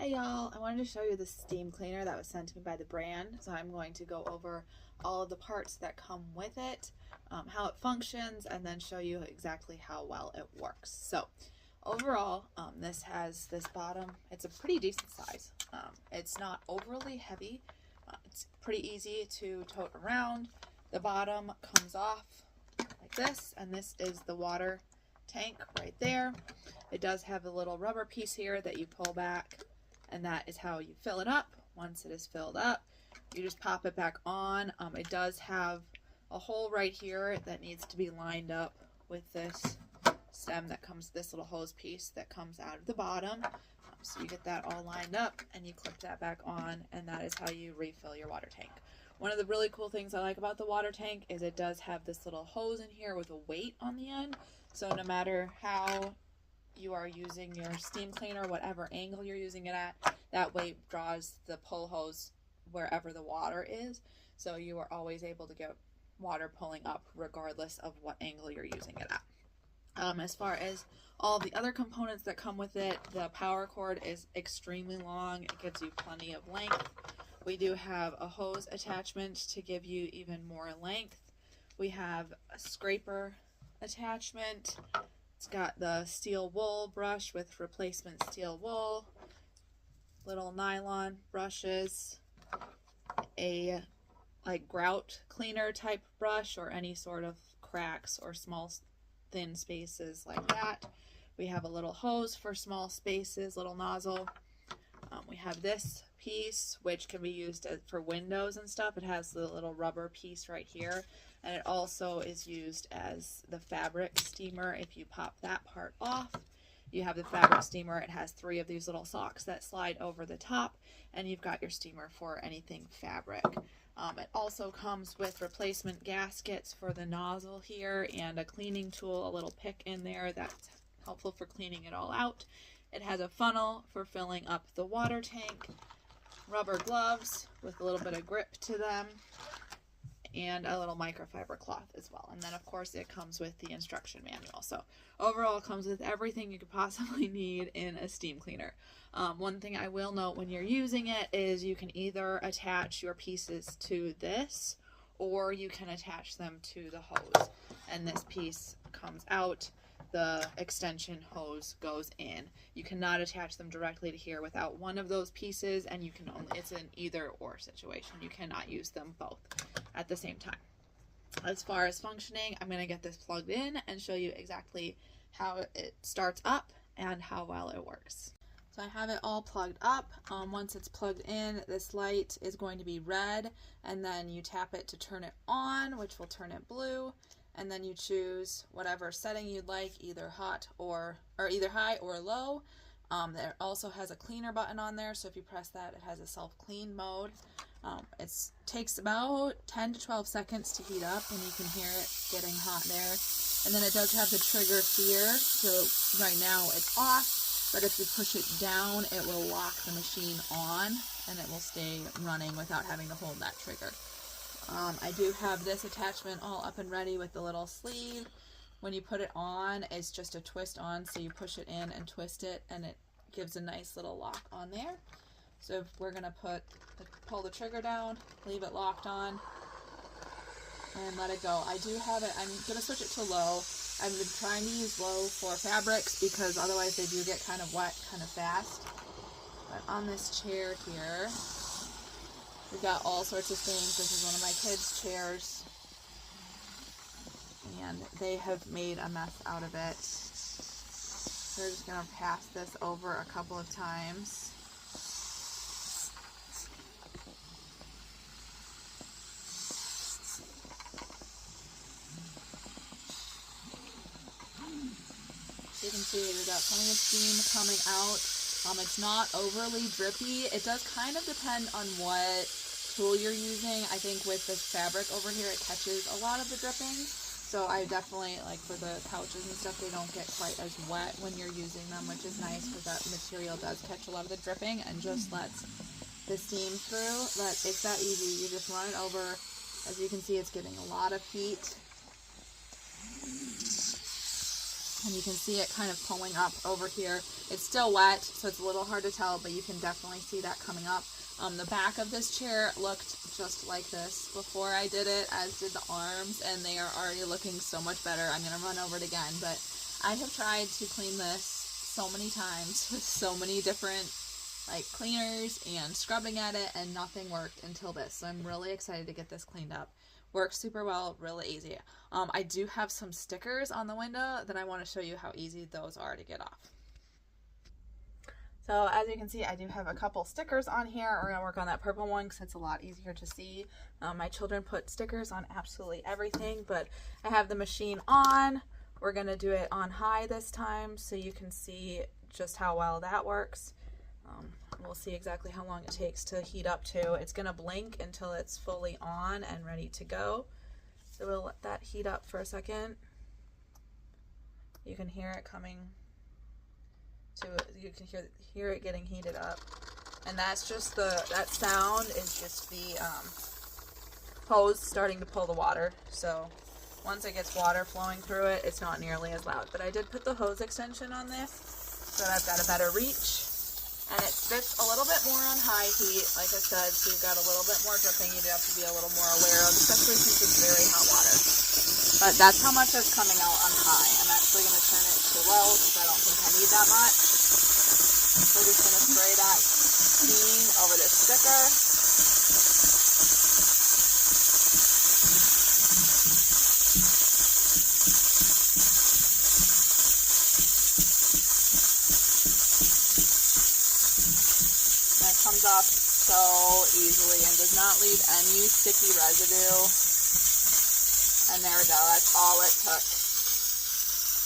Hey y'all, I wanted to show you the steam cleaner that was sent to me by the brand. So I'm going to go over all of the parts that come with it, how it functions, and then show you exactly how well it works. So overall, this has this bottom. It's a pretty decent size. It's not overly heavy. It's pretty easy to tote around. The bottom comes off like this, and this is the water tank right there. It does have a little rubber piece here that you pull back, and that is how you fill it up. Once it is filled up, you just pop it back on. It does have a hole right here that needs to be lined up with this stem that comes, this little hose piece that comes out of the bottom. So you get that all lined up and you clip that back on, and that is how you refill your water tank. One of the really cool things I like about the water tank is it does have this little hose in here with a weight on the end. So no matter how you are using your steam cleaner, whatever angle you're using it at, that weight draws the pull hose wherever the water is. So you are always able to get water pulling up regardless of what angle you're using it at. As far as all the other components that come with it, the power cord is extremely long. It gives you plenty of length. We do have a hose attachment to give you even more length. We have a scraper attachment. It's got the steel wool brush with replacement steel wool, little nylon brushes, a like grout cleaner type brush or any sort of cracks or small thin spaces like that. We have a little hose for small spaces, little nozzle. We have this piece which can be used for windows and stuff. It has the little rubber piece right here, and it also is used as the fabric steamer. If you pop that part off, you have the fabric steamer. It has 3 of these little socks that slide over the top, and you've got your steamer for anything fabric. It also comes with replacement gaskets for the nozzle here and a cleaning tool, a little pick in there that's helpful for cleaning it all out. It has a funnel for filling up the water tank, rubber gloves with a little bit of grip to them, and a little microfiber cloth as well. And then of course it comes with the instruction manual. So overall it comes with everything you could possibly need in a steam cleaner. One thing I will note when you're using it is you can either attach your pieces to this or you can attach them to the hose. And this piece comes out, the extension hose goes in. You cannot attach them directly to here without one of those pieces, and you can only, it's an either or situation. You cannot use them both at the same time. As far as functioning, I'm going to get this plugged in and show you exactly how it starts up and how well it works. So I have it all plugged up. Once it's plugged in, this light is going to be red, and then you tap it to turn it on, which will turn it blue, and then you choose whatever setting you'd like, either hot or either high or low. There also has a cleaner button on there, so if you press that, it has a self-clean mode. It takes about 10 to 12 seconds to heat up, and you can hear it getting hot there. And then it does have the trigger here, so right now it's off, but if you push it down, it will lock the machine on, and it will stay running without having to hold that trigger. I do have this attachment all up and ready with the little sleeve. When you put it on, it's just a twist on, so you push it in and twist it, and it gives a nice little lock on there. So if we're going to pull the trigger down, leave it locked on, and let it go. I do have it, I'm going to switch it to low. I've been trying to use low for fabrics because otherwise they do get kind of wet kind of fast. But on this chair here, we've got all sorts of things. This is one of my kids' chairs, and they have made a mess out of it. So we're just going to pass this over a couple of times. You can see we've got plenty of steam coming out. It's not overly drippy. It does kind of depend on what tool you're using. I think with this fabric over here, it catches a lot of the dripping. So I definitely, like for the couches and stuff, they don't get quite as wet when you're using them, which is nice because that material does catch a lot of the dripping and just lets the steam through. But it's that easy. You just run it over. As you can see, it's getting a lot of heat. And you can see it kind of pulling up over here. It's still wet, so it's a little hard to tell, but you can definitely see that coming up. The back of this chair looked just like this before I did it, as did the arms, and they are already looking so much better. I'm going to run over it again, but I have tried to clean this so many times with so many different like cleaners and scrubbing at it, and nothing worked until this. So I'm really excited to get this cleaned up. Works super well, really easy. I do have some stickers on the window that I want to show you how easy those are to get off. So as you can see, I do have a couple stickers on here. We're going to work on that purple one because it's a lot easier to see. My children put stickers on absolutely everything, but I have the machine on. We're going to do it on high this time so you can see just how well that works. We'll see exactly how long it takes to heat up to. It's going to blink until it's fully on and ready to go. So we'll let that heat up for a second. You can hear it coming. You can hear it getting heated up, and that's just that sound is just the hose starting to pull the water. So once it gets water flowing through it, it's not nearly as loud. But I did put the hose extension on this so that I've got a better reach, and it spits a little bit more on high heat, like I said, so you've got a little bit more dripping you do have to be a little more aware of, especially since it's very hot water. But that's how much is coming out on high. I'm actually going to turn it to low because I don't think I need that much. We're just going to spray that steam over this sticker. And it comes off so easily and does not leave any sticky residue. And there we go, that's all it took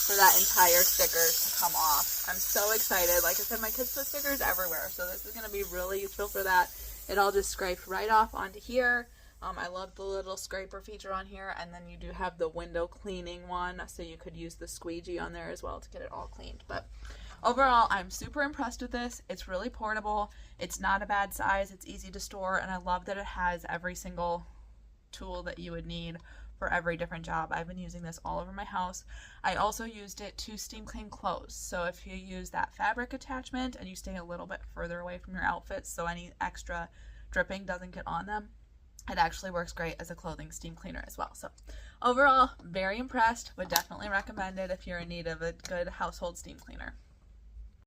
for that entire sticker to come off. I'm so excited. Like I said, my kids put stickers everywhere, so this is going to be really useful for that. It all just scraped right off onto here. I love the little scraper feature on here, and then you do have the window cleaning one, so you could use the squeegee on there as well to get it all cleaned. But overall, I'm super impressed with this. It's really portable. It's not a bad size. It's easy to store, and I love that it has every single tool that you would need for every different job. I've been using this all over my house. I also used it to steam clean clothes. So if you use that fabric attachment and you stay a little bit further away from your outfits so any extra dripping doesn't get on them, it actually works great as a clothing steam cleaner as well. So overall, very impressed. Would definitely recommend it if you're in need of a good household steam cleaner.